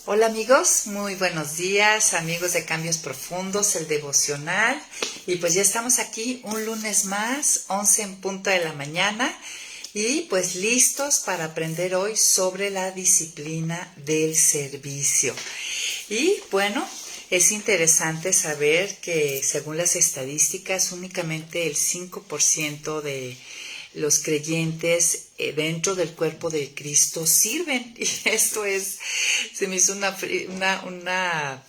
Hola amigos, muy buenos días, amigos de Cambios Profundos, el devocional. Y pues ya estamos aquí un lunes más, 11 en punto de la mañana. Y pues listos para aprender hoy sobre la disciplina del servicio. Y bueno, es interesante saber que según las estadísticas únicamente el 5% de los creyentes dentro del cuerpo de Cristo sirven. Y esto se me hizo una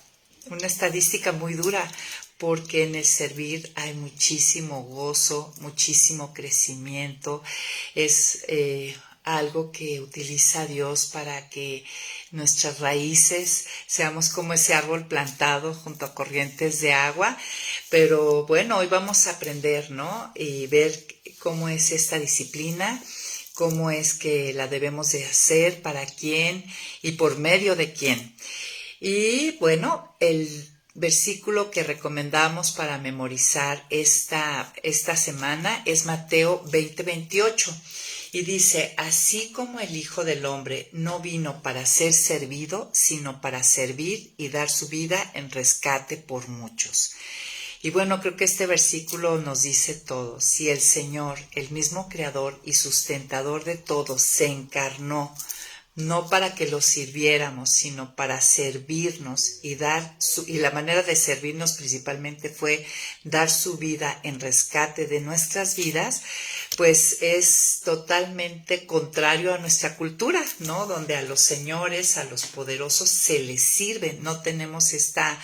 estadística muy dura, porque en el servir hay muchísimo gozo, muchísimo crecimiento. Es algo que utiliza Dios para que nuestras raíces seamos como ese árbol plantado junto a corrientes de agua. Pero bueno, hoy vamos a aprender, ¿no? Y ver cómo es esta disciplina, cómo es que la debemos de hacer, para quién y por medio de quién. Y bueno, el versículo que recomendamos para memorizar esta semana es Mateo 20:28 y dice: así como el Hijo del Hombre no vino para ser servido, sino para servir y dar su vida en rescate por muchos. Y bueno, creo que este versículo nos dice todo. Si el Señor, el mismo Creador y sustentador de todo, se encarnó, no para que lo sirviéramos, sino para servirnos y la manera de servirnos principalmente fue dar su vida en rescate de nuestras vidas, pues es totalmente contrario a nuestra cultura, ¿no? Donde a los señores, a los poderosos se les sirve. No tenemos esta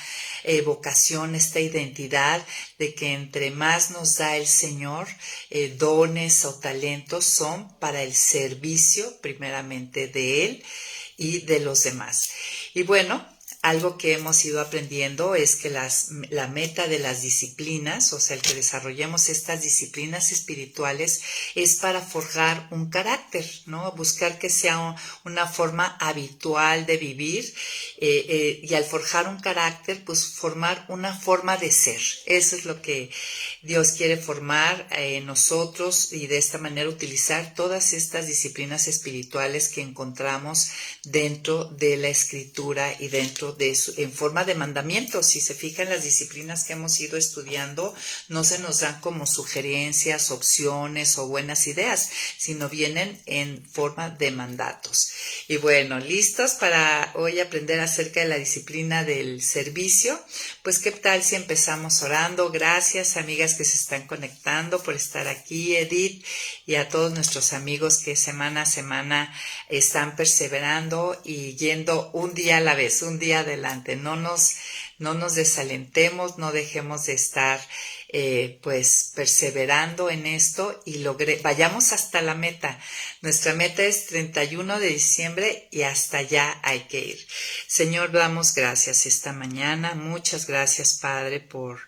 vocación, esta identidad de que entre más nos da el Señor, dones o talentos son para el servicio primeramente de Él y de los demás. Y bueno, algo que hemos ido aprendiendo es que la meta de las disciplinas, o sea, el que desarrollemos estas disciplinas espirituales, es para forjar un carácter, ¿no? Buscar que sea una forma habitual de vivir, y al forjar un carácter, pues formar una forma de ser. Eso es lo que Dios quiere formar en nosotros, y de esta manera utilizar todas estas disciplinas espirituales que encontramos dentro de la Escritura y dentro de en forma de mandamientos. Si se fijan, las disciplinas que hemos ido estudiando no se nos dan como sugerencias, opciones o buenas ideas, sino vienen en forma de mandatos. Y bueno, listos para hoy aprender acerca de la disciplina del servicio. Pues qué tal si empezamos orando. Gracias, amigas que se están conectando, por estar aquí, Edith, y a todos nuestros amigos que semana a semana están perseverando y yendo un día a la vez, un día adelante. No nos desalentemos, no dejemos de estar pues perseverando en esto y vayamos hasta la meta. Nuestra meta es 31 de diciembre y hasta allá hay que ir. Señor, damos gracias esta mañana. Muchas gracias, Padre, por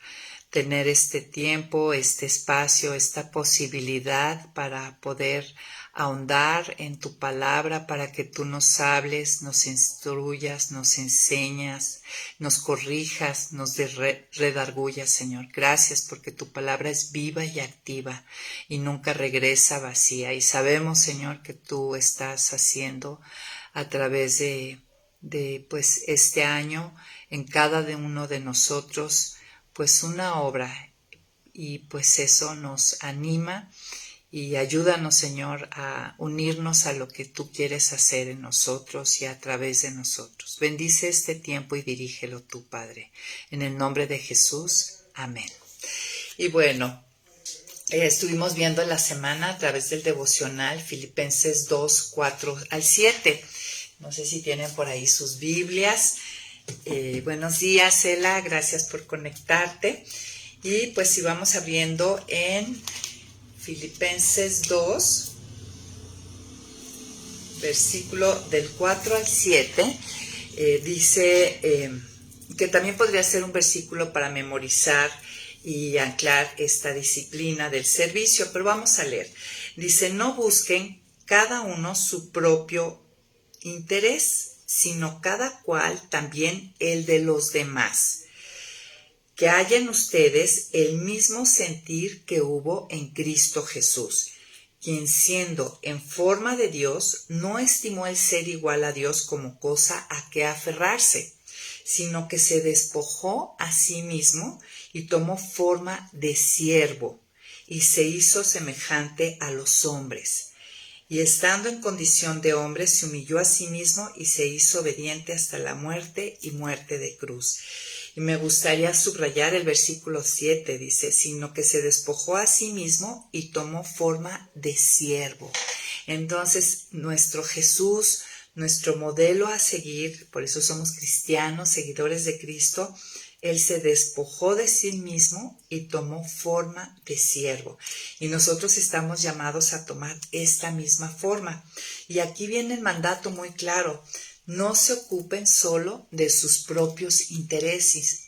tener este tiempo, este espacio, esta posibilidad para poder ahondar en tu palabra, para que tú nos hables, nos instruyas, nos enseñas, nos corrijas, nos redargullas, Señor. Gracias porque tu palabra es viva y activa y nunca regresa vacía. Y sabemos, Señor, que tú estás haciendo a través de pues este año en cada uno de nosotros pues una obra, y pues eso nos anima. Y ayúdanos, Señor, a unirnos a lo que tú quieres hacer en nosotros y a través de nosotros. Bendice este tiempo y dirígelo tú, Padre. En el nombre de Jesús, amén. Y bueno, estuvimos viendo la semana a través del devocional Filipenses 2, 4 al 7. No sé si tienen por ahí sus Biblias. Buenos días, Ela, gracias por conectarte. Y pues si vamos abriendo en Filipenses 2, versículo del 4 al 7, dice que también podría ser un versículo para memorizar y anclar esta disciplina del servicio, pero vamos a leer. Dice: no busquen cada uno su propio interés, sino cada cual también el de los demás. Que haya en ustedes el mismo sentir que hubo en Cristo Jesús, quien siendo en forma de Dios, no estimó el ser igual a Dios como cosa a que aferrarse, sino que se despojó a sí mismo y tomó forma de siervo, y se hizo semejante a los hombres. Y estando en condición de hombre, se humilló a sí mismo y se hizo obediente hasta la muerte y muerte de cruz. Y me gustaría subrayar el versículo 7, dice, sino que se despojó a sí mismo y tomó forma de siervo. Entonces, nuestro Jesús, nuestro modelo a seguir, por eso somos cristianos, seguidores de Cristo, Él se despojó de sí mismo y tomó forma de siervo. Y nosotros estamos llamados a tomar esta misma forma. Y aquí viene el mandato muy claro. No se ocupen solo de sus propios intereses,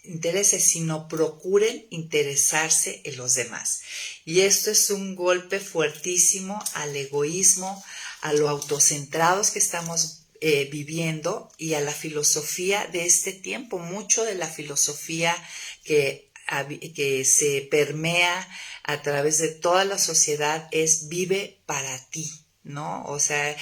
sino procuren interesarse en los demás. Y esto es un golpe fuertísimo al egoísmo, a lo autocentrados que estamos viviendo y a la filosofía de este tiempo. Mucho de la filosofía que se permea a través de toda la sociedad es vive para ti, ¿no? O sea,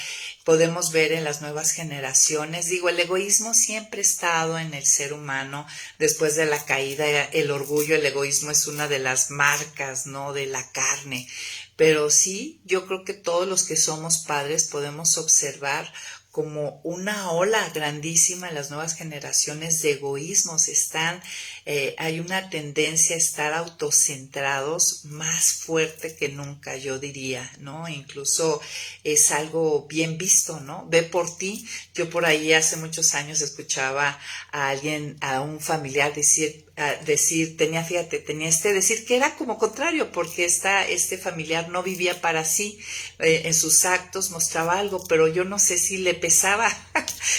podemos ver en las nuevas generaciones, digo, el egoísmo siempre ha estado en el ser humano. Después de la caída, el orgullo, el egoísmo es una de las marcas, ¿no?, de la carne. Pero sí, yo creo que todos los que somos padres podemos observar como una ola grandísima en las nuevas generaciones de egoísmos. Hay una tendencia a estar autocentrados más fuerte que nunca, yo diría, ¿no? Incluso es algo bien visto, ¿no? Ve por ti. Yo por ahí hace muchos años escuchaba a alguien, a un familiar decir, tenía decir que era como contrario, porque este familiar no vivía para sí, en sus actos mostraba algo, pero yo no sé si le pesaba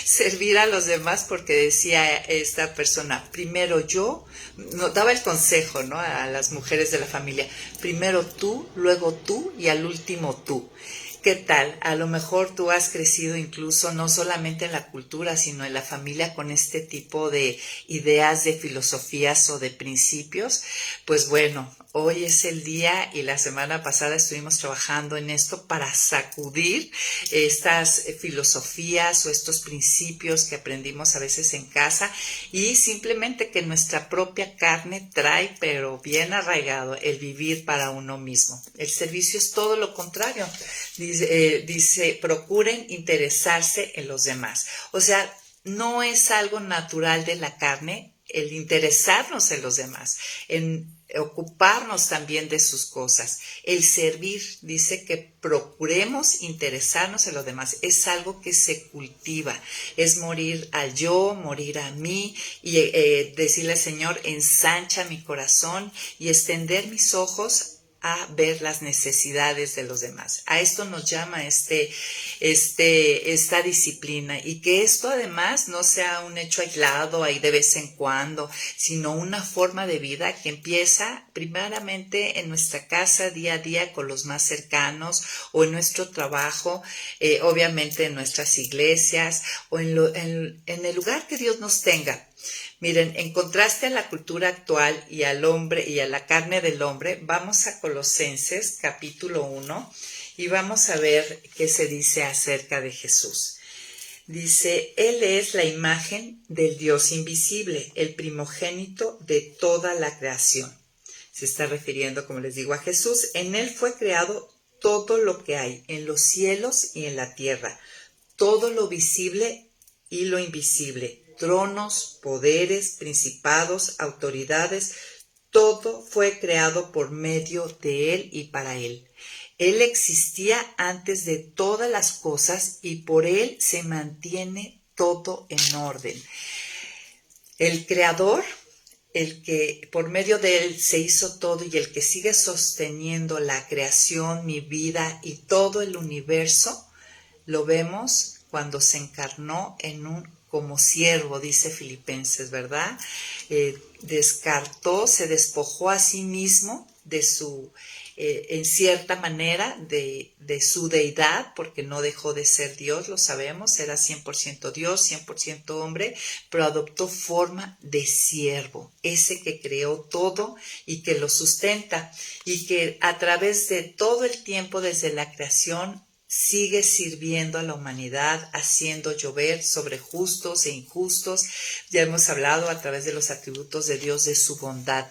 servir a los demás, porque decía esta persona, primero yo, no, daba el consejo, ¿no?, a las mujeres de la familia, primero tú, luego tú y al último tú. ¿Qué tal? A lo mejor tú has crecido incluso no solamente en la cultura, sino en la familia con este tipo de ideas, de filosofías o de principios. Pues bueno, hoy es el día y la semana pasada estuvimos trabajando en esto para sacudir estas filosofías o estos principios que aprendimos a veces en casa y simplemente que nuestra propia carne trae, pero bien arraigado, el vivir para uno mismo. El servicio es todo lo contrario. Dice, procuren interesarse en los demás. O sea, no es algo natural de la carne el interesarnos en los demás, en ocuparnos también de sus cosas. El servir, dice que procuremos interesarnos en los demás. Es algo que se cultiva, es morir al yo, morir a mí y decirle al Señor, ensancha mi corazón y extender mis ojos a ver las necesidades de los demás. A esto nos llama esta disciplina, y que esto además no sea un hecho aislado ahí de vez en cuando, sino una forma de vida que empieza primeramente en nuestra casa día a día con los más cercanos, o en nuestro trabajo, obviamente en nuestras iglesias o en el lugar que Dios nos tenga. Miren, en contraste a la cultura actual y al hombre y a la carne del hombre, vamos a Colosenses capítulo 1 y vamos a ver qué se dice acerca de Jesús. Dice, Él es la imagen del Dios invisible, el primogénito de toda la creación. Se está refiriendo, como les digo, a Jesús. En Él fue creado todo lo que hay, en los cielos y en la tierra, todo lo visible y lo invisible, tronos, poderes, principados, autoridades, todo fue creado por medio de Él y para Él. Él existía antes de todas las cosas y por Él se mantiene todo en orden. El Creador, el que por medio de Él se hizo todo y el que sigue sosteniendo la creación, mi vida y todo el universo, lo vemos cuando se encarnó como siervo, dice Filipenses, ¿verdad? Se despojó a sí mismo, en cierta manera, de su deidad, porque no dejó de ser Dios, lo sabemos, era 100% Dios, 100% hombre, pero adoptó forma de siervo, ese que creó todo y que lo sustenta, y que a través de todo el tiempo desde la creación sigue sirviendo a la humanidad, haciendo llover sobre justos e injustos. Ya hemos hablado a través de los atributos de Dios, de su bondad.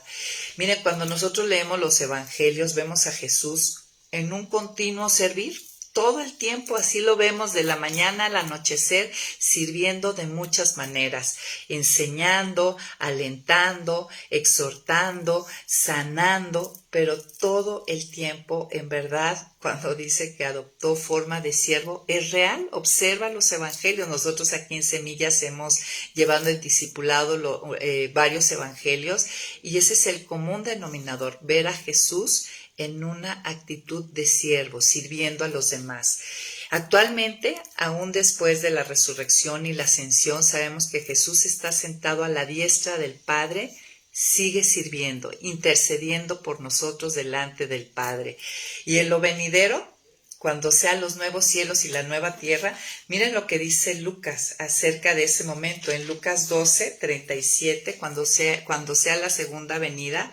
Miren, cuando nosotros leemos los evangelios, vemos a Jesús en un continuo servir. Todo el tiempo así lo vemos, de la mañana al anochecer, sirviendo de muchas maneras, enseñando, alentando, exhortando, sanando, pero todo el tiempo, en verdad, cuando dice que adoptó forma de siervo, es real. Observa los evangelios. Nosotros aquí en Semillas hemos llevado el discipulado varios evangelios, y ese es el común denominador, ver a Jesús en una actitud de siervo, sirviendo a los demás. Actualmente, aún después de la resurrección y la ascensión, sabemos que Jesús está sentado a la diestra del Padre, sigue sirviendo, intercediendo por nosotros delante del Padre. Y en lo venidero, cuando sean los nuevos cielos y la nueva tierra, miren lo que dice Lucas acerca de ese momento. En Lucas 12:37, cuando sea la segunda venida,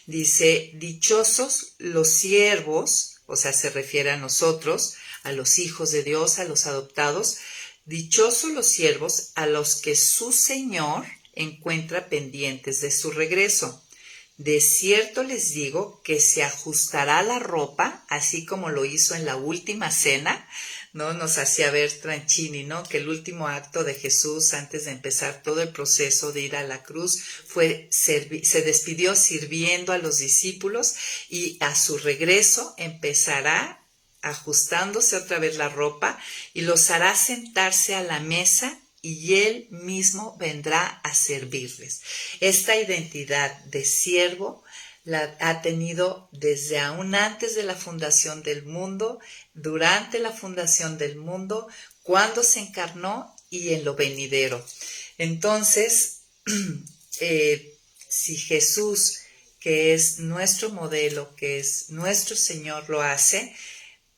dice: dichosos los siervos, o sea, se refiere a nosotros, a los hijos de Dios, a los adoptados, dichosos los siervos a los que su Señor encuentra pendientes de su regreso. De cierto les digo que se ajustará la ropa, así como lo hizo en la última cena, ¿no? Nos hacía ver Tranchini, ¿no? Que el último acto de Jesús antes de empezar todo el proceso de ir a la cruz se despidió sirviendo a los discípulos, y a su regreso empezará ajustándose otra vez la ropa y los hará sentarse a la mesa, y Él mismo vendrá a servirles. Esta identidad de siervo la ha tenido desde aún antes de la fundación del mundo, durante la fundación del mundo, cuando se encarnó y en lo venidero. Entonces, si Jesús, que es nuestro modelo, que es nuestro Señor, lo hace,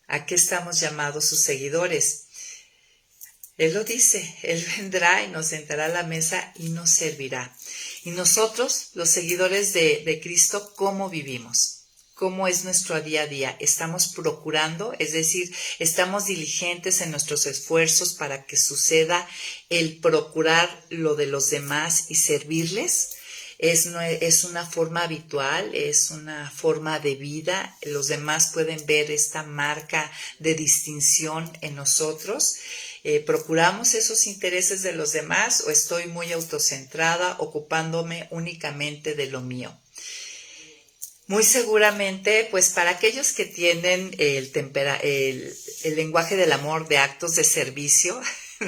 ¿a qué estamos llamados sus seguidores? Él lo dice, Él vendrá y nos sentará a la mesa y nos servirá. Y nosotros, los seguidores de Cristo, ¿cómo vivimos? ¿Cómo es nuestro día a día? ¿Estamos procurando? Es decir, ¿estamos diligentes en nuestros esfuerzos para que suceda el procurar lo de los demás y servirles? Es una forma habitual, es una forma de vida. Los demás pueden ver esta marca de distinción en nosotros. ¿Procuramos esos intereses de los demás, o estoy muy autocentrada, ocupándome únicamente de lo mío? Muy seguramente, pues para aquellos que tienen el lenguaje del amor de actos de servicio,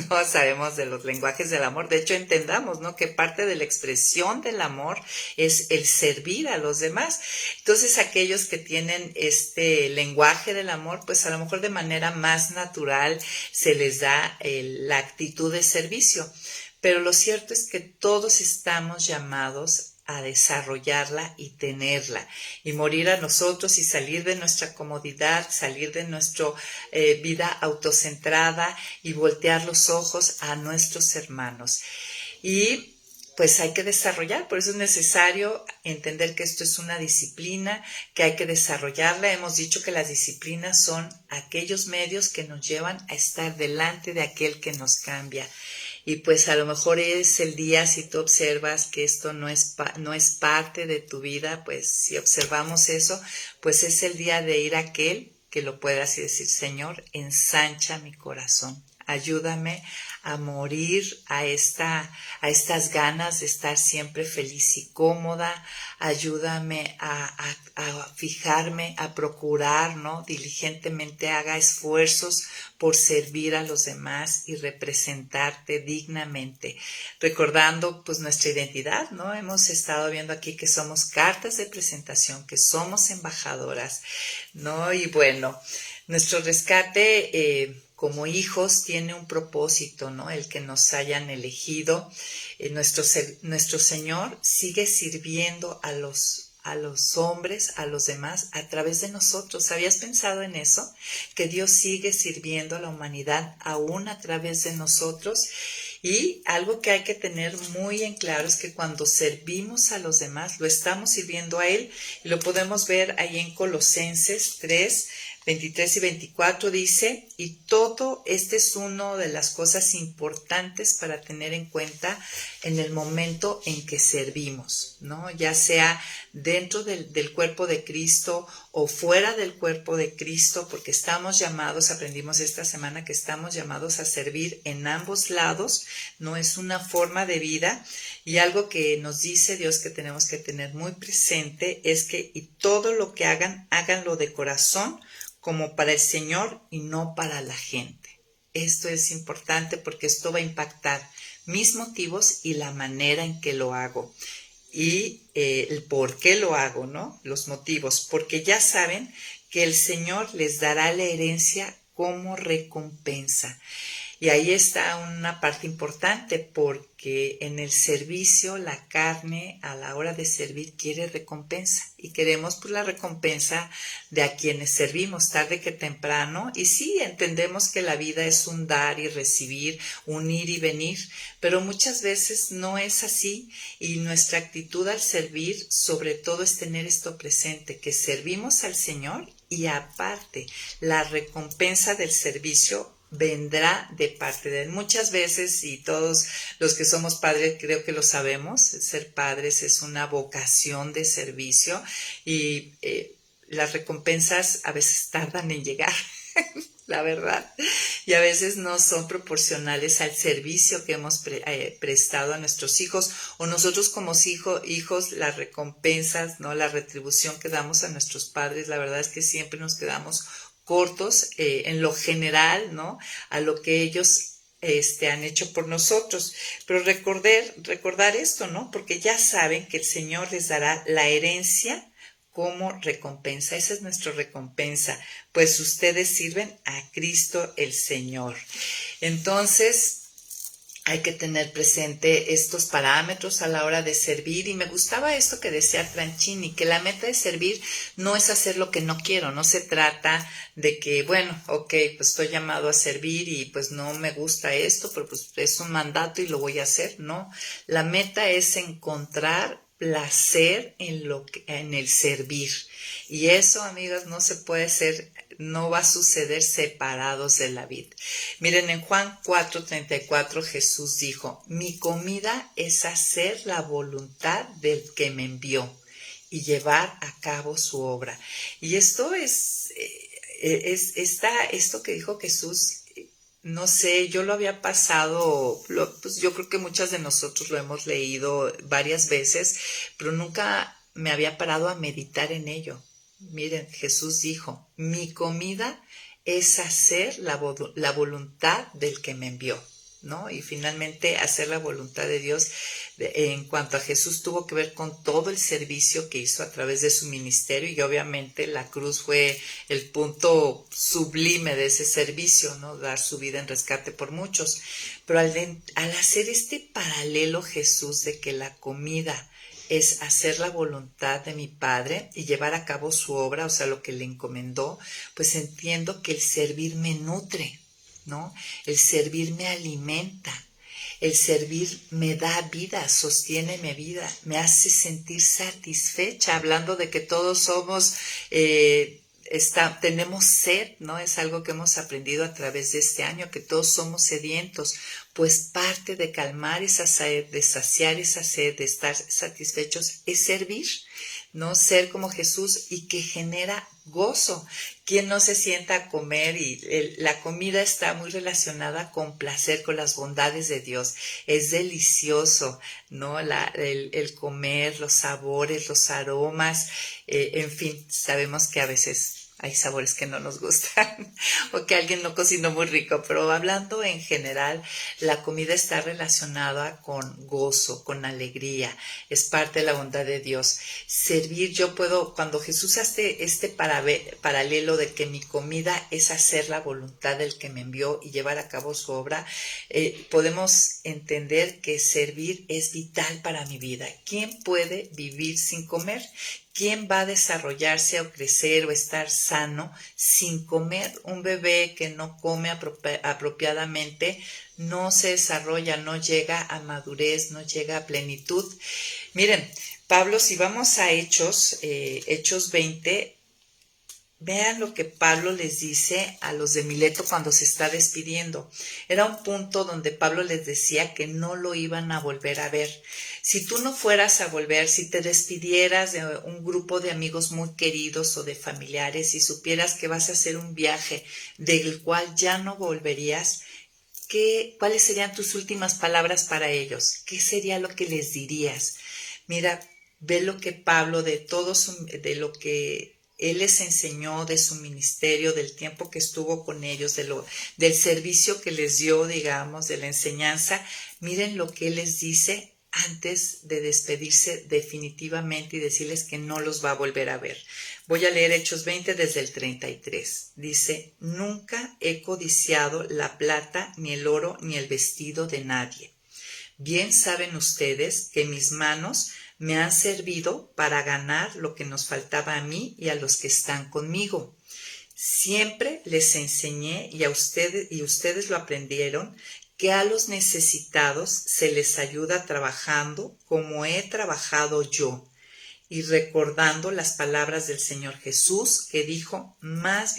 no sabemos de los lenguajes del amor. De hecho, entendamos, ¿no?, que parte de la expresión del amor es el servir a los demás. Entonces, aquellos que tienen este lenguaje del amor, pues a lo mejor de manera más natural se les da la actitud de servicio. Pero lo cierto es que todos estamos llamados a desarrollarla y tenerla, y morir a nosotros y salir de nuestra comodidad, salir de nuestra vida autocentrada y voltear los ojos a nuestros hermanos. Y pues hay que desarrollar, por eso es necesario entender que esto es una disciplina, que hay que desarrollarla. Hemos dicho que las disciplinas son aquellos medios que nos llevan a estar delante de aquel que nos cambia. Y pues a lo mejor es el día, si tú observas que esto no es parte de tu vida, pues si observamos eso, pues es el día de ir a aquel que lo puedas y decir: Señor, ensancha mi corazón, ayúdame a morir a estas ganas de estar siempre feliz y cómoda, ayúdame a fijarme, a procurar, ¿no?, diligentemente, haga esfuerzos por servir a los demás y representarte dignamente, recordando pues nuestra identidad, ¿no? Hemos estado viendo aquí que somos cartas de presentación, que somos embajadoras, ¿no? Y bueno, nuestro rescate como hijos tiene un propósito, ¿no? El que nos hayan elegido. Nuestro Señor sigue sirviendo a a los hombres, a los demás, a través de nosotros. ¿Habías pensado en eso? Que Dios sigue sirviendo a la humanidad aún a través de nosotros. Y algo que hay que tener muy en claro es que cuando servimos a los demás, lo estamos sirviendo a Él. Y lo podemos ver ahí en Colosenses 3, 23 y 24 dice, y todo es una de las cosas importantes para tener en cuenta en el momento en que servimos, ¿no? Ya sea dentro del cuerpo de Cristo o fuera del cuerpo de Cristo, porque estamos llamados, aprendimos esta semana que estamos llamados a servir en ambos lados, no es una forma de vida. Y algo que nos dice Dios que tenemos que tener muy presente es que y todo lo que hagan, háganlo de corazón, como para el Señor y no para la gente. Esto es importante porque esto va a impactar mis motivos y la manera en que lo hago. Y el por qué lo hago, ¿no? Los motivos. Porque ya saben que el Señor les dará la herencia como recompensa. Y ahí está una parte importante porque en el servicio la carne a la hora de servir quiere recompensa y queremos pues la recompensa de a quienes servimos tarde que temprano. Y sí, entendemos que la vida es un dar y recibir, un ir y venir, pero muchas veces no es así y nuestra actitud al servir sobre todo es tener esto presente, que servimos al Señor y aparte la recompensa del servicio vendrá de parte de Él. Muchas veces, y todos los que somos padres creo que lo sabemos, ser padres es una vocación de servicio y las recompensas a veces tardan en llegar, la verdad, y a veces no son proporcionales al servicio que hemos prestado a nuestros hijos o nosotros como hijos, las recompensas, ¿no? La retribución que damos a nuestros padres, la verdad es que siempre nos quedamos cortos en lo general, ¿no? A lo que ellos han hecho por nosotros. Pero recordar esto, ¿no? Porque ya saben que el Señor les dará la herencia como recompensa. Esa es nuestra recompensa, pues ustedes sirven a Cristo el Señor. Entonces, hay que tener presente estos parámetros a la hora de servir y me gustaba esto que decía Tranchini, que la meta de servir no es hacer lo que no quiero, no se trata de que, bueno, ok, pues estoy llamado a servir y pues no me gusta esto, pero pues es un mandato y lo voy a hacer, no, la meta es encontrar placer en el servir y eso, amigas, no se puede hacer, no va a suceder separados de la vid. Miren, en Juan 4:34 Jesús dijo, mi comida es hacer la voluntad del que me envió y llevar a cabo su obra. Y esto esto que dijo Jesús, no sé, yo lo había pasado, pues yo creo que muchas de nosotros lo hemos leído varias veces, pero nunca me había parado a meditar en ello. Miren, Jesús dijo, mi comida es hacer la voluntad del que me envió, ¿no? Y finalmente hacer la voluntad de Dios en cuanto a Jesús tuvo que ver con todo el servicio que hizo a través de su ministerio y obviamente la cruz fue el punto sublime de ese servicio, ¿no? Dar su vida en rescate por muchos. Pero al hacer este paralelo Jesús de que la comida es hacer la voluntad de mi Padre y llevar a cabo su obra, o sea, lo que le encomendó, pues entiendo que el servir me nutre, ¿no? El servir me alimenta, el servir me da vida, sostiene mi vida, me hace sentir satisfecha, hablando de que todos somos... tenemos sed, ¿no? Es algo que hemos aprendido a través de este año, que todos somos sedientos, pues parte de calmar esa sed, de saciar esa sed, de estar satisfechos, es servir, ¿no? Ser como Jesús y que genera gozo. ¿Quién no se sienta a comer? Y la comida está muy relacionada con placer, con las bondades de Dios. Es delicioso, ¿no? El comer, los sabores, los aromas, en fin, sabemos que a veces hay sabores que no nos gustan o que alguien no cocinó muy rico, pero hablando en general, la comida está relacionada con gozo, con alegría, es parte de la bondad de Dios. Servir, yo puedo, cuando Jesús hace este paralelo de que mi comida es hacer la voluntad del que me envió y llevar a cabo su obra, podemos entender que servir es vital para mi vida. ¿Quién puede vivir sin comer? ¿Quién va a desarrollarse o crecer o estar sano sin comer? Un bebé que no come apropiadamente no se desarrolla, no llega a madurez, no llega a plenitud. Miren, Pablo, si vamos a Hechos 20, vean lo que Pablo les dice a los de Mileto cuando se está despidiendo. Era un punto donde Pablo les decía que no lo iban a volver a ver. Si tú no fueras a volver, si te despidieras de un grupo de amigos muy queridos o de familiares y supieras que vas a hacer un viaje del cual ya no volverías, ¿cuáles serían tus últimas palabras para ellos? ¿Qué sería lo que les dirías? Mira, ve lo que Pablo, de lo que él les enseñó, de su ministerio, del tiempo que estuvo con ellos, del servicio que les dio, digamos, de la enseñanza. Miren lo que él les dice antes de despedirse definitivamente y decirles que no los va a volver a ver. Voy a leer Hechos 20 desde el 33. Dice: nunca he codiciado la plata, ni el oro, ni el vestido de nadie. Bien saben ustedes que mis manos me han servido para ganar lo que nos faltaba a mí y a los que están conmigo. Siempre les enseñé y ustedes lo aprendieron, que a los necesitados se les ayuda trabajando como he trabajado yo, y recordando las palabras del Señor Jesús, que dijo: más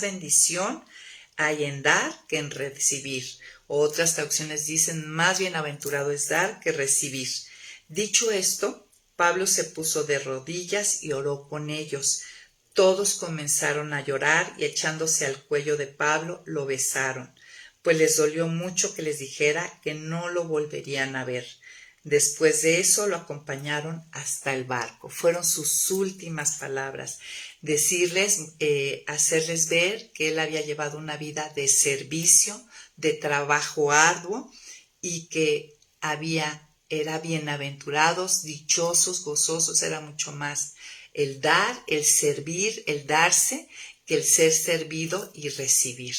bendición hay en dar que en recibir. Otras traducciones dicen: más bienaventurado es dar que recibir. Dicho esto, Pablo se puso de rodillas y oró con ellos. Todos comenzaron a llorar y, echándose al cuello de Pablo, lo besaron, pues les dolió mucho que les dijera que no lo volverían a ver. Después de eso lo acompañaron hasta el barco. Fueron sus últimas palabras. Decirles, hacerles ver que él había llevado una vida de servicio, de trabajo arduo, y que era bienaventurados, dichosos, gozosos. Era mucho más el dar, el servir, el darse, que el ser servido y recibir.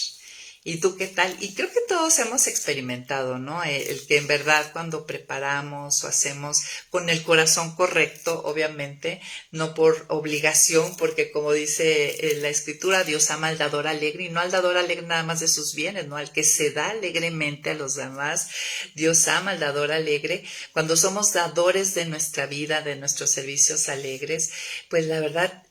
¿Y tú qué tal? Y creo que todos hemos experimentado, ¿no? El que en verdad cuando preparamos o hacemos con el corazón correcto, obviamente, no por obligación, porque como dice la Escritura, Dios ama al dador alegre, y no al dador alegre nada más de sus bienes, ¿no? Al que se da alegremente a los demás. Dios ama al dador alegre. Cuando somos dadores de nuestra vida, de nuestros servicios alegres, pues la verdad,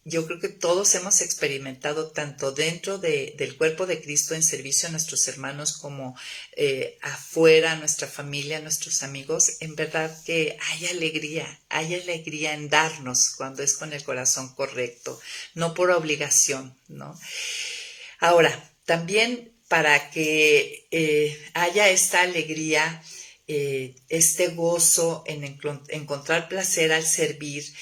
yo creo que todos hemos experimentado, tanto dentro del cuerpo de Cristo en servicio a nuestros hermanos, como afuera, a nuestra familia, a nuestros amigos. En verdad que hay alegría en darnos cuando es con el corazón correcto, no por obligación, ¿no? Ahora, también para que haya esta alegría, este gozo en encontrar placer al servir,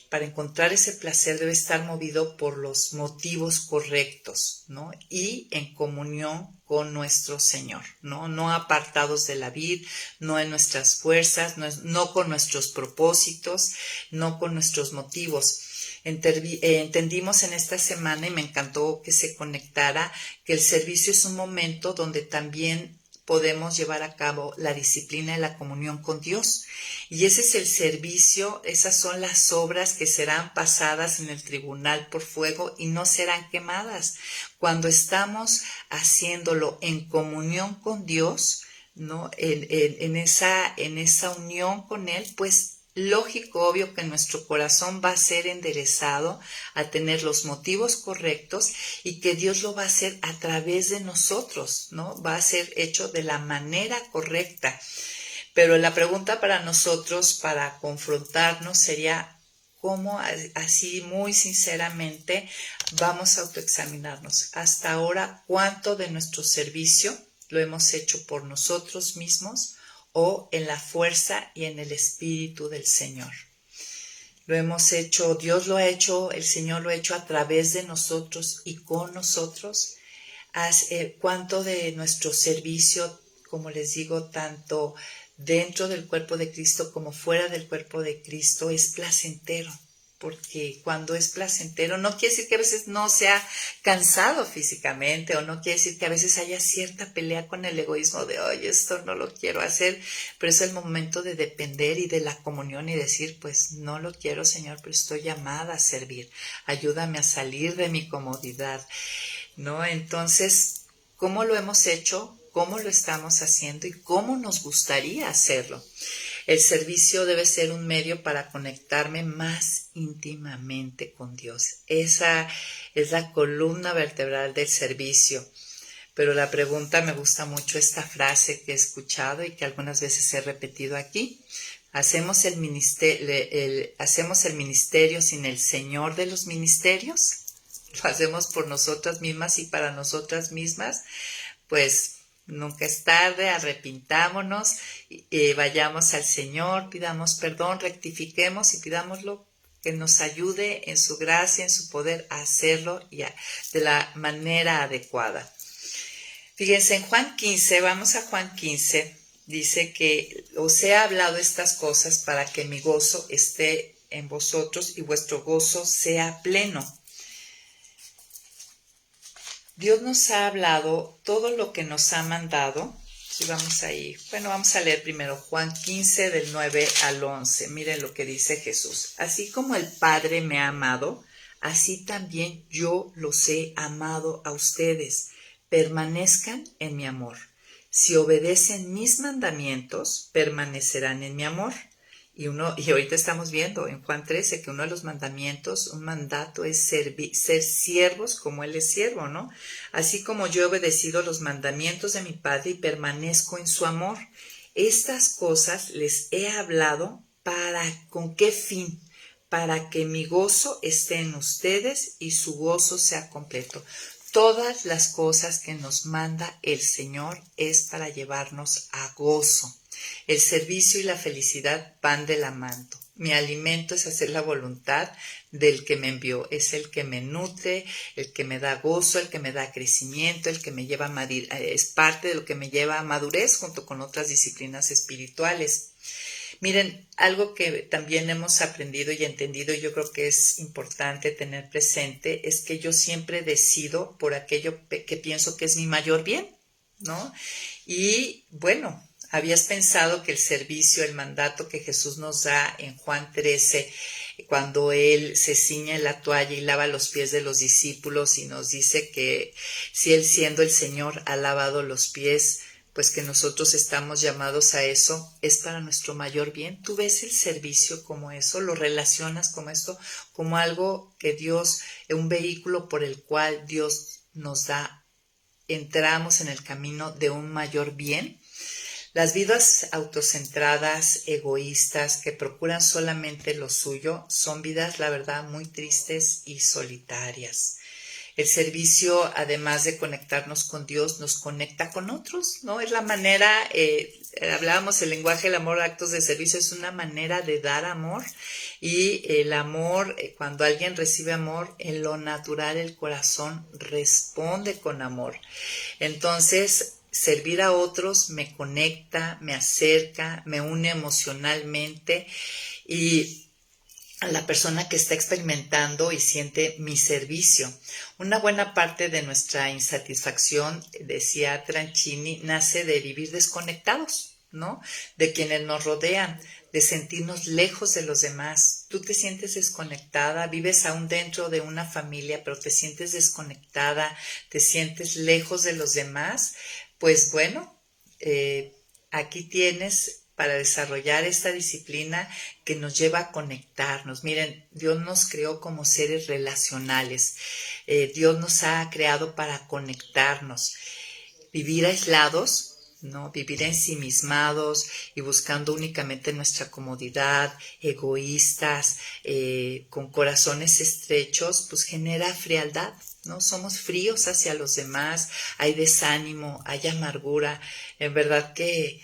para encontrar ese placer, debe estar movido por los motivos correctos, ¿no? Y en comunión con nuestro Señor, ¿no? No apartados de la vid, no en nuestras fuerzas, no con nuestros propósitos, no con nuestros motivos. Entendimos en esta semana, y me encantó que se conectara, que el servicio es un momento donde también podemos llevar a cabo la disciplina y la comunión con Dios. Y ese es el servicio, esas son las obras que serán pasadas en el tribunal por fuego y no serán quemadas. Cuando estamos haciéndolo en comunión con Dios, ¿no? En esa unión con Él, pues lógico, obvio que nuestro corazón va a ser enderezado a tener los motivos correctos, y que Dios lo va a hacer a través de nosotros, ¿no? Va a ser hecho de la manera correcta. Pero la pregunta para nosotros, para confrontarnos, sería: ¿cómo, así muy sinceramente, vamos a autoexaminarnos? Hasta ahora, ¿cuánto de nuestro servicio lo hemos hecho por nosotros mismos o en la fuerza y en el Espíritu del Señor? Lo hemos hecho, Dios lo ha hecho, el Señor lo ha hecho a través de nosotros y con nosotros. ¿Cuánto de nuestro servicio, como les digo, tanto dentro del cuerpo de Cristo como fuera del cuerpo de Cristo, es placentero? porque cuando es placentero, no quiere decir que a veces no sea cansado físicamente, o no quiere decir que a veces haya cierta pelea con el egoísmo de, oye, esto no lo quiero hacer, pero es el momento de depender y de la comunión y decir, pues no lo quiero, Señor, pero estoy llamada a servir, ayúdame a salir de mi comodidad, ¿no? Entonces, ¿cómo lo hemos hecho? ¿Cómo lo estamos haciendo? ¿Y cómo nos gustaría hacerlo? El servicio debe ser un medio para conectarme más íntimamente con Dios. Esa es la columna vertebral del servicio. Pero la pregunta, me gusta mucho esta frase que he escuchado y que algunas veces he repetido aquí. ¿Hacemos el ministerio sin el Señor de los ministerios? ¿Lo hacemos por nosotras mismas y para nosotras mismas? Pues nunca es tarde, arrepintámonos, vayamos al Señor, pidamos perdón, rectifiquemos y pidámoslo que nos ayude en su gracia, en su poder a hacerlo de la manera adecuada. Fíjense, en Juan 15, vamos a Juan 15, dice que os he hablado estas cosas para que mi gozo esté en vosotros y vuestro gozo sea pleno. Dios nos ha hablado todo lo que nos ha mandado. Sí, vamos ahí. Bueno, vamos a leer primero Juan 15 del 9 al 11. Miren lo que dice Jesús. Así como el Padre me ha amado, así también yo los he amado a ustedes. Permanezcan en mi amor. Si obedecen mis mandamientos, permanecerán en mi amor. Y ahorita estamos viendo en Juan 13 que uno de los mandamientos, un mandato es ser siervos como Él es siervo, ¿no? Así como yo he obedecido los mandamientos de mi Padre y permanezco en su amor. Estas cosas les he hablado ¿con qué fin? Para que mi gozo esté en ustedes y su gozo sea completo. Todas las cosas que nos manda el Señor es para llevarnos a gozo. El servicio y la felicidad van de la mano. Mi alimento es hacer la voluntad del que me envió. Es el que me nutre, el que me da gozo, el que me da crecimiento, el que me lleva a es parte de lo que me lleva a madurez junto con otras disciplinas espirituales. Miren, algo que también hemos aprendido y entendido, y yo creo que es importante tener presente, es que yo siempre decido por aquello que pienso que es mi mayor bien, ¿no? Y bueno, ¿habías pensado que el servicio, el mandato que Jesús nos da en Juan 13, cuando Él se ciñe en la toalla y lava los pies de los discípulos y nos dice que si Él siendo el Señor ha lavado los pies, pues que nosotros estamos llamados a eso, es para nuestro mayor bien? ¿Tú ves el servicio como eso? ¿Lo relacionas como esto? Como algo que Dios, un vehículo por el cual Dios nos da, entramos en el camino de un mayor bien. Las vidas autocentradas, egoístas, que procuran solamente lo suyo, son vidas, la verdad, muy tristes y solitarias. El servicio, además de conectarnos con Dios, nos conecta con otros, ¿no? Es la manera, hablábamos, el lenguaje del amor, actos de servicio, es una manera de dar amor. Y el amor, cuando alguien recibe amor, en lo natural el corazón responde con amor. Entonces, servir a otros me conecta, me acerca, me une emocionalmente, y a la persona que está experimentando y siente mi servicio. Una buena parte de nuestra insatisfacción, decía Tranchini, nace de vivir desconectados, ¿no? De quienes nos rodean, de sentirnos lejos de los demás. Tú te sientes desconectada, vives aún dentro de una familia, pero te sientes desconectada, te sientes lejos de los demás. Pues bueno, aquí tienes para desarrollar esta disciplina que nos lleva a conectarnos. Miren, Dios nos creó como seres relacionales. Dios nos ha creado para conectarnos. Vivir aislados, ¿no? Vivir ensimismados y buscando únicamente nuestra comodidad, egoístas, con corazones estrechos, pues genera frialdad, ¿no? Somos fríos hacia los demás, hay desánimo, hay amargura. En verdad que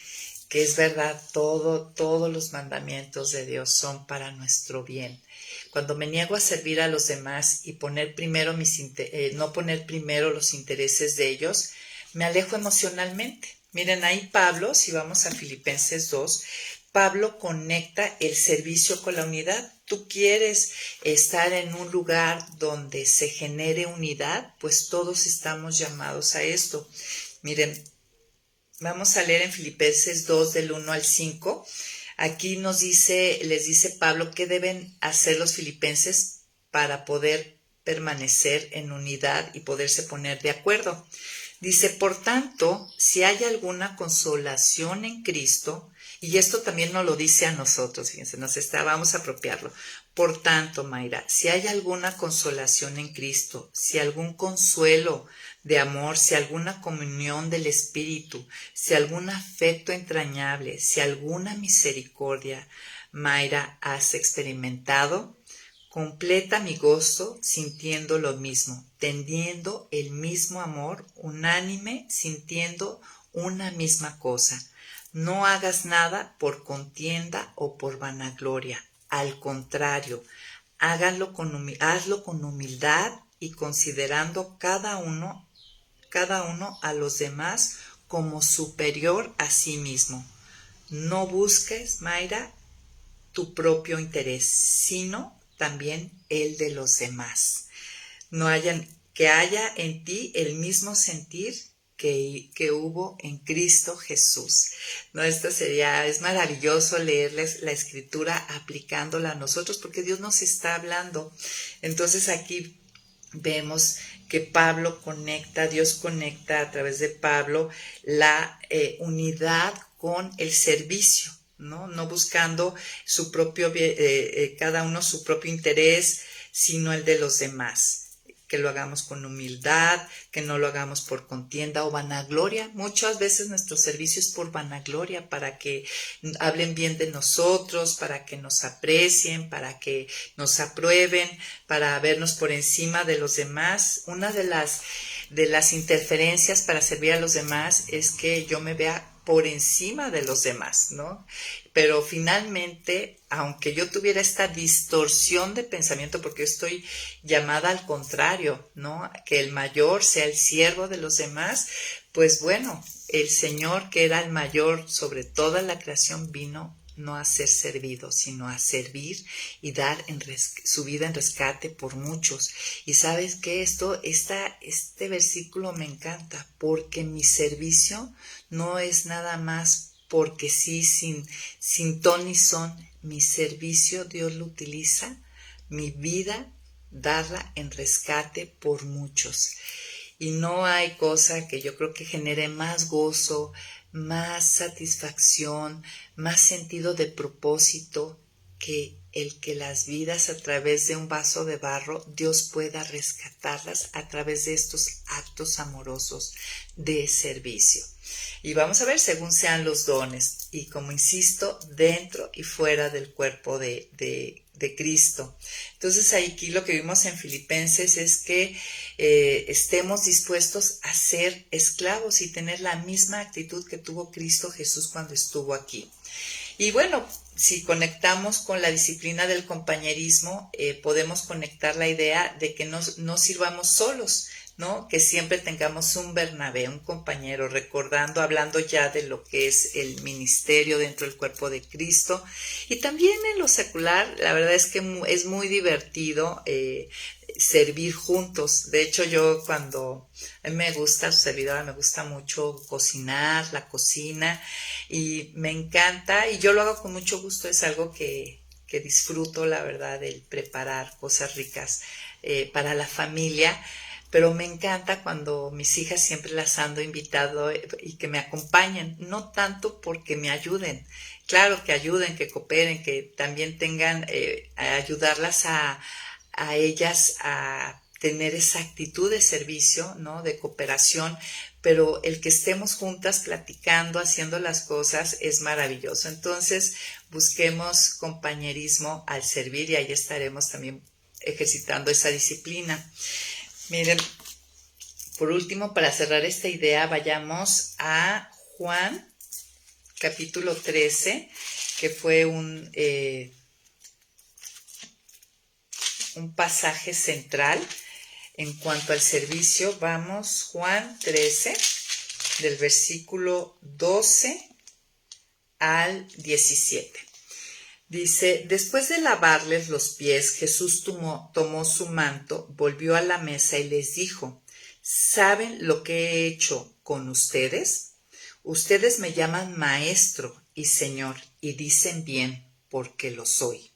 es verdad, todos los mandamientos de Dios son para nuestro bien. Cuando me niego a servir a los demás y no poner primero los intereses de ellos, me alejo emocionalmente. Miren, ahí Pablo, si vamos a Filipenses 2, Pablo conecta el servicio con la unidad. ¿Tú quieres estar en un lugar donde se genere unidad? Pues todos estamos llamados a esto. Miren, vamos a leer en Filipenses 2 del 1 al 5. Aquí les dice Pablo qué deben hacer los filipenses para poder permanecer en unidad y poderse poner de acuerdo. Dice, por tanto, si hay alguna consolación en Cristo, y esto también nos lo dice a nosotros, fíjense, vamos a apropiarlo. Por tanto, Mayra, si hay alguna consolación en Cristo, si algún consuelo de amor, si alguna comunión del Espíritu, si algún afecto entrañable, si alguna misericordia, Mayra, has experimentado, completa mi gozo sintiendo lo mismo, tendiendo el mismo amor, unánime, sintiendo una misma cosa. No hagas nada por contienda o por vanagloria. Al contrario, hazlo con humildad y considerando cada uno a los demás como superior a sí mismo. No busques, Mayra, tu propio interés, sino también el de los demás. Que haya en ti el mismo sentir que hubo en Cristo Jesús. No, es maravilloso leerles la escritura aplicándola a nosotros porque Dios nos está hablando. Entonces aquí vemos que Dios conecta a través de Pablo la unidad con el servicio, no buscando cada uno su propio interés, sino el de los demás. Que lo hagamos con humildad, que no lo hagamos por contienda o vanagloria. Muchas veces nuestro servicio es por vanagloria, para que hablen bien de nosotros, para que nos aprecien, para que nos aprueben, para vernos por encima de los demás. Una de las interferencias para servir a los demás es que yo me vea por encima de los demás, ¿no? Pero finalmente, aunque yo tuviera esta distorsión de pensamiento, porque yo estoy llamada al contrario, ¿no? Que el mayor sea el siervo de los demás, pues bueno, el Señor, que era el mayor sobre toda la creación, vino no a ser servido, sino a servir y dar su vida en rescate por muchos. Y sabes que este versículo me encanta, porque mi servicio no es nada más porque sí, sin ton ni son. Mi servicio Dios lo utiliza, mi vida, darla en rescate por muchos. Y no hay cosa que yo creo que genere más gozo, más satisfacción, más sentido de propósito que el que las vidas a través de un vaso de barro Dios pueda rescatarlas a través de estos actos amorosos de servicio. Y vamos a ver según sean los dones, y como insisto, dentro y fuera del cuerpo de Cristo. Entonces aquí lo que vimos en Filipenses es que estemos dispuestos a ser esclavos y tener la misma actitud que tuvo Cristo Jesús cuando estuvo aquí. Y bueno, si conectamos con la disciplina del compañerismo, podemos conectar la idea de que no sirvamos solos, ¿no? Que siempre tengamos un Bernabé, un compañero, hablando ya de lo que es el ministerio dentro del cuerpo de Cristo. Y también en lo secular, la verdad es que es muy divertido servir juntos. De hecho, a mí me gusta, su servidora, me gusta mucho cocinar, la cocina, y me encanta, y yo lo hago con mucho gusto. Es algo que disfruto, la verdad, el preparar cosas ricas para la familia. Pero me encanta cuando mis hijas siempre las ando invitado y que me acompañen, no tanto porque me ayuden, claro que ayuden, que cooperen, que también tengan, a ayudarlas a ellas a tener esa actitud de servicio, ¿no? De cooperación, pero el que estemos juntas platicando, haciendo las cosas, es maravilloso. Entonces, busquemos compañerismo al servir, y ahí estaremos también ejercitando esa disciplina. Miren, por último, para cerrar esta idea, vayamos a Juan, capítulo 13, que fue un pasaje central en cuanto al servicio. Vamos, Juan 13, del versículo 12 al 17. Dice, después de lavarles los pies, Jesús tomó su manto, volvió a la mesa y les dijo, ¿saben lo que he hecho con ustedes? Ustedes me llaman maestro y señor y dicen bien porque lo soy.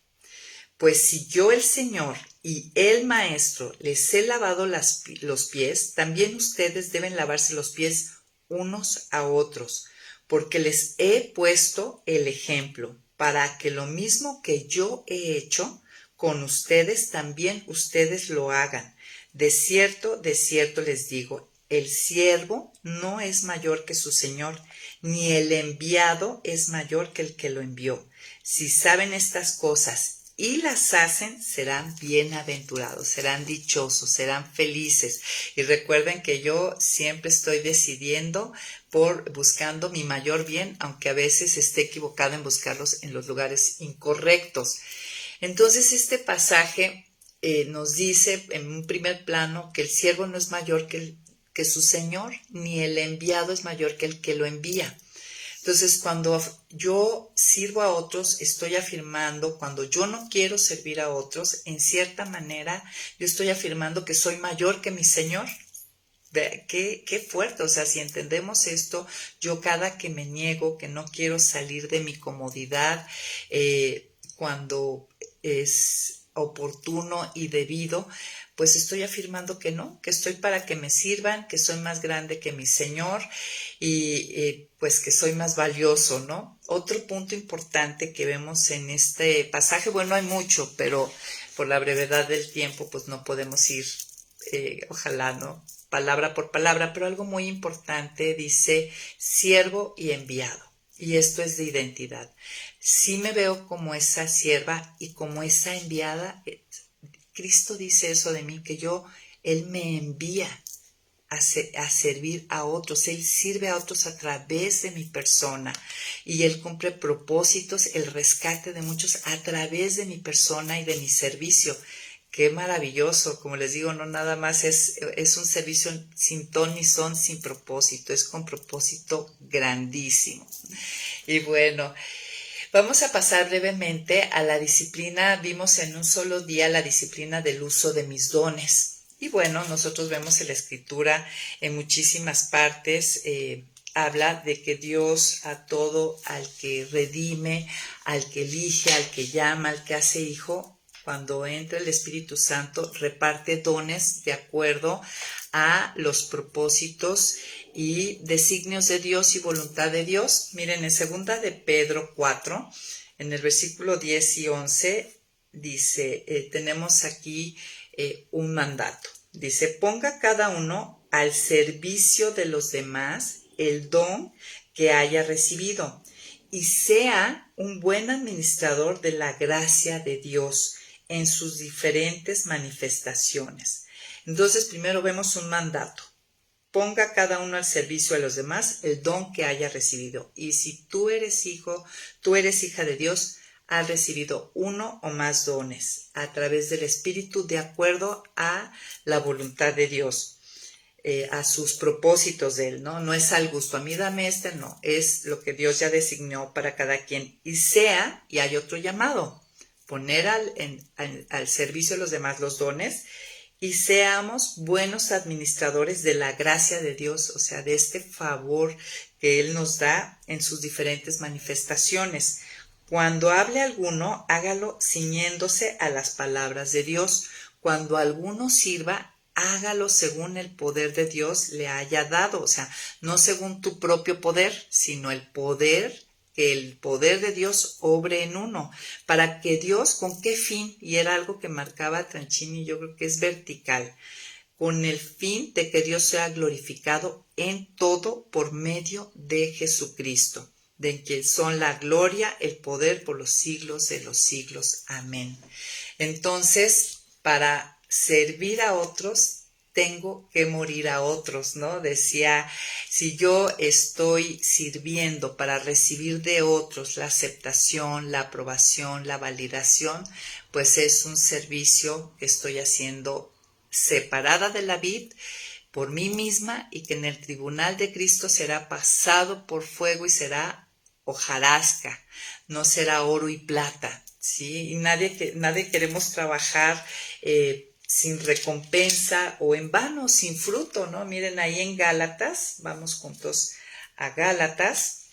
Pues si yo el Señor y el Maestro les he lavado los pies, también ustedes deben lavarse los pies unos a otros, porque les he puesto el ejemplo, para que lo mismo que yo he hecho con ustedes, también ustedes lo hagan. De cierto les digo, el siervo no es mayor que su Señor, ni el enviado es mayor que el que lo envió. Si saben estas cosas y las hacen, serán bienaventurados, serán dichosos, serán felices. Y recuerden que yo siempre estoy decidiendo buscando mi mayor bien, aunque a veces esté equivocada en buscarlos en los lugares incorrectos. Entonces este pasaje nos dice en un primer plano que el siervo no es mayor que su Señor, ni el enviado es mayor que el que lo envía. Entonces, cuando yo sirvo a otros, estoy afirmando, cuando yo no quiero servir a otros, en cierta manera, yo estoy afirmando que soy mayor que mi Señor. Qué fuerte, o sea, si entendemos esto, yo cada que me niego, que no quiero salir de mi comodidad, cuando es oportuno y debido, pues estoy afirmando que no, que estoy para que me sirvan, que soy más grande que mi Señor y pues que soy más valioso, ¿no? Otro punto importante que vemos en este pasaje, bueno, hay mucho, pero por la brevedad del tiempo, pues no podemos ir, ojalá, ¿no? Palabra por palabra, pero algo muy importante dice siervo y enviado. Y esto es de identidad. Sí me veo como esa sierva y como esa enviada. Cristo dice eso de mí, que Él me envía a servir a otros. Él sirve a otros a través de mi persona y Él cumple propósitos, el rescate de muchos a través de mi persona y de mi servicio. Qué maravilloso, como les digo, no nada más es un servicio sin ton ni son, sin propósito, es con propósito grandísimo. Y bueno, vamos a pasar brevemente a la disciplina. Vimos en un solo día la disciplina del uso de mis dones. Y bueno, nosotros vemos en la Escritura en muchísimas partes, habla de que Dios a todo, al que redime, al que elige, al que llama, al que hace hijo, cuando entra el Espíritu Santo, reparte dones de acuerdo a los propósitos y designios de Dios y voluntad de Dios. Miren, en 2 de Pedro 4, en el versículo 10 y 11, dice, tenemos aquí un mandato. Dice, ponga cada uno al servicio de los demás el don que haya recibido y sea un buen administrador de la gracia de Dios en sus diferentes manifestaciones. Entonces, primero vemos un mandato. Ponga cada uno al servicio de los demás el don que haya recibido. Y si tú eres hijo, tú eres hija de Dios, has recibido uno o más dones a través del Espíritu de acuerdo a la voluntad de Dios, a sus propósitos de Él, ¿no? No es al gusto, a mí dame este, no, es lo que Dios ya designó para cada quien. Y hay otro llamado, poner al servicio de los demás los dones y seamos buenos administradores de la gracia de Dios, o sea, de este favor que Él nos da en sus diferentes manifestaciones. Cuando hable alguno, hágalo ciñéndose a las palabras de Dios. Cuando alguno sirva, hágalo según el poder de Dios le haya dado, o sea, no según tu propio poder, sino que el poder de Dios obre en uno, para que Dios, ¿con qué fin? Y era algo que marcaba Tranchini, yo creo que es vertical, con el fin de que Dios sea glorificado en todo por medio de Jesucristo, de quien son la gloria, el poder por los siglos de los siglos. Amén. Entonces, para servir a otros, tengo que morir a otros, ¿no? Decía, si yo estoy sirviendo para recibir de otros la aceptación, la aprobación, la validación, pues es un servicio que estoy haciendo separada de la vid por mí misma y que en el tribunal de Cristo será pasado por fuego y será hojarasca, no será oro y plata, ¿sí? Y nadie queremos trabajar sin recompensa o en vano, sin fruto, ¿no? Miren ahí en Gálatas, vamos juntos a Gálatas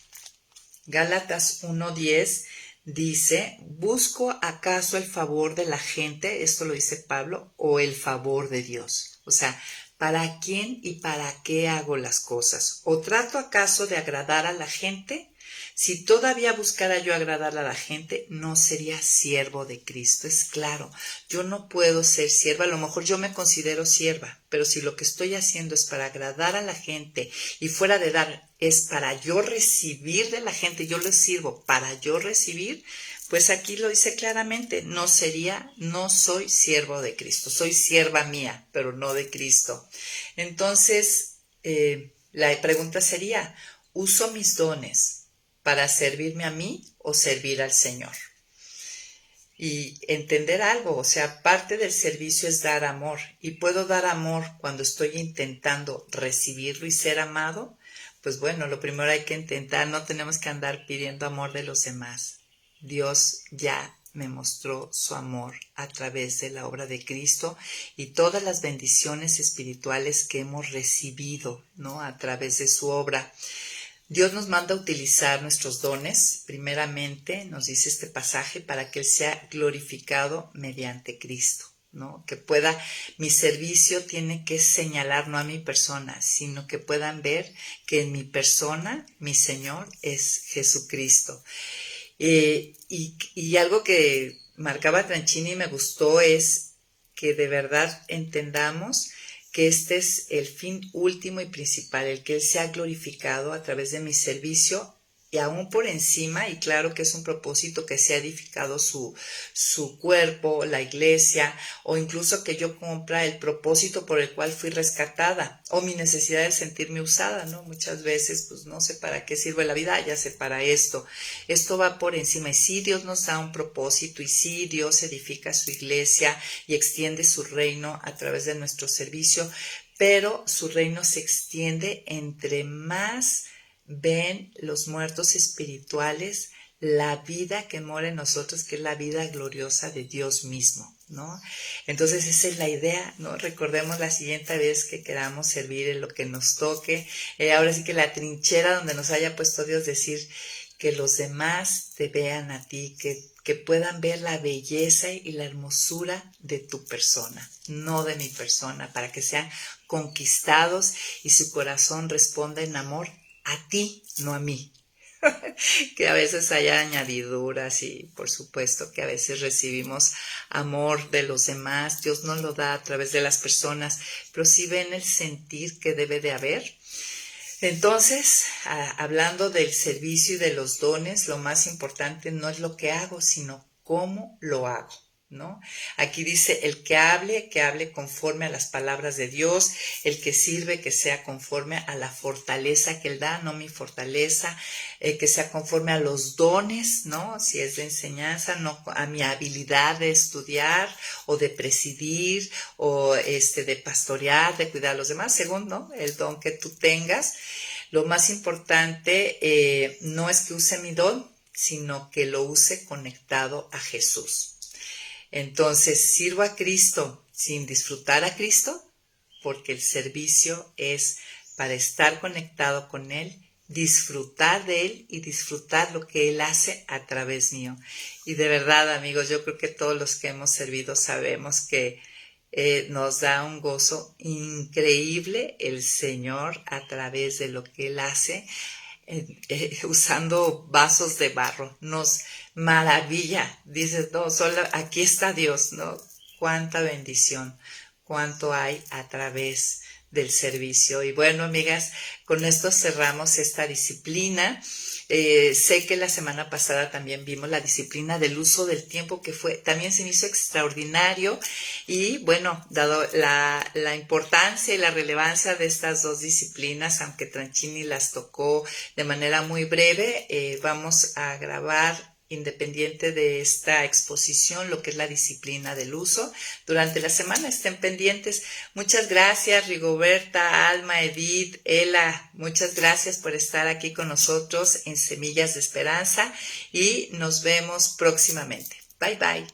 1:10 dice, ¿busco acaso el favor de la gente? Esto lo dice Pablo, o el favor de Dios. O sea, ¿para quién y para qué hago las cosas? ¿O trato acaso de agradar a la gente? Si todavía buscara yo agradar a la gente, no sería siervo de Cristo. Es claro, yo no puedo ser sierva, a lo mejor yo me considero sierva, pero si lo que estoy haciendo es para agradar a la gente y fuera de dar es para yo recibir de la gente, yo les sirvo para yo recibir, pues aquí lo dice claramente, no soy siervo de Cristo, soy sierva mía, pero no de Cristo. Entonces, la pregunta sería, ¿uso mis dones para servirme a mí o servir al Señor? Y entender algo, o sea, parte del servicio es dar amor, y puedo dar amor cuando estoy intentando recibirlo y ser amado. Pues bueno, lo primero hay que intentar, no tenemos que andar pidiendo amor de los demás. Dios ya me mostró su amor a través de la obra de Cristo y todas las bendiciones espirituales que hemos recibido, ¿no? A través de su obra. Dios nos manda a utilizar nuestros dones, primeramente, nos dice este pasaje, para que Él sea glorificado mediante Cristo, ¿no? Que pueda, mi servicio tiene que señalar no a mi persona, sino que puedan ver que en mi persona, mi Señor es Jesucristo. Y algo que marcaba Tranchini y me gustó es que de verdad entendamos que este es el fin último y principal, el que Él sea glorificado a través de mi servicio y aún por encima, y claro que es un propósito que sea edificado su cuerpo, la iglesia, o incluso que yo cumpla el propósito por el cual fui rescatada, o mi necesidad de sentirme usada, ¿no? Muchas veces, pues no sé para qué sirve la vida, ya sé para esto. Esto va por encima, y sí Dios nos da un propósito, y sí Dios edifica su iglesia y extiende su reino a través de nuestro servicio, pero su reino se extiende entre más ven los muertos espirituales la vida que mora en nosotros, que es la vida gloriosa de Dios mismo, ¿no? Entonces esa es la idea, ¿no? Recordemos la siguiente vez que queramos servir en lo que nos toque, ahora sí que la trinchera donde nos haya puesto Dios, decir que los demás te vean a ti, que puedan ver la belleza y la hermosura de tu persona, no de mi persona, para que sean conquistados y su corazón responda en amor a ti, no a mí. Que a veces haya añadiduras y por supuesto que a veces recibimos amor de los demás, Dios nos lo da a través de las personas, pero sí ven el sentir que debe de haber. Entonces, hablando del servicio y de los dones, lo más importante no es lo que hago, sino cómo lo hago, ¿no? Aquí dice, el que hable conforme a las palabras de Dios, el que sirve, que sea conforme a la fortaleza que Él da, no mi fortaleza, que sea conforme a los dones, ¿no? Si es de enseñanza, no a mi habilidad de estudiar o de presidir o de pastorear, de cuidar a los demás, según, ¿no? El don que tú tengas. Lo más importante no es que use mi don, sino que lo use conectado a Jesús. Entonces, sirvo a Cristo sin disfrutar a Cristo, porque el servicio es para estar conectado con Él, disfrutar de Él y disfrutar lo que Él hace a través mío. Y de verdad, amigos, yo creo que todos los que hemos servido sabemos que nos da un gozo increíble el Señor a través de lo que Él hace, usando vasos de barro. Nos maravilla, dices, no, solo aquí está Dios, ¿no? Cuánta bendición, cuánto hay a través del servicio. Y bueno, amigas, con esto cerramos esta disciplina. Sé que la semana pasada también vimos la disciplina del uso del tiempo, que también se me hizo extraordinario, y bueno, dado la importancia y la relevancia de estas dos disciplinas, aunque Tranchini las tocó de manera muy breve, vamos a grabar independiente de esta exposición, lo que es la disciplina del uso. Durante la semana estén pendientes. Muchas gracias, Rigoberta, Alma, Edith, Ela. Muchas gracias por estar aquí con nosotros en Semillas de Esperanza y nos vemos próximamente. Bye, bye.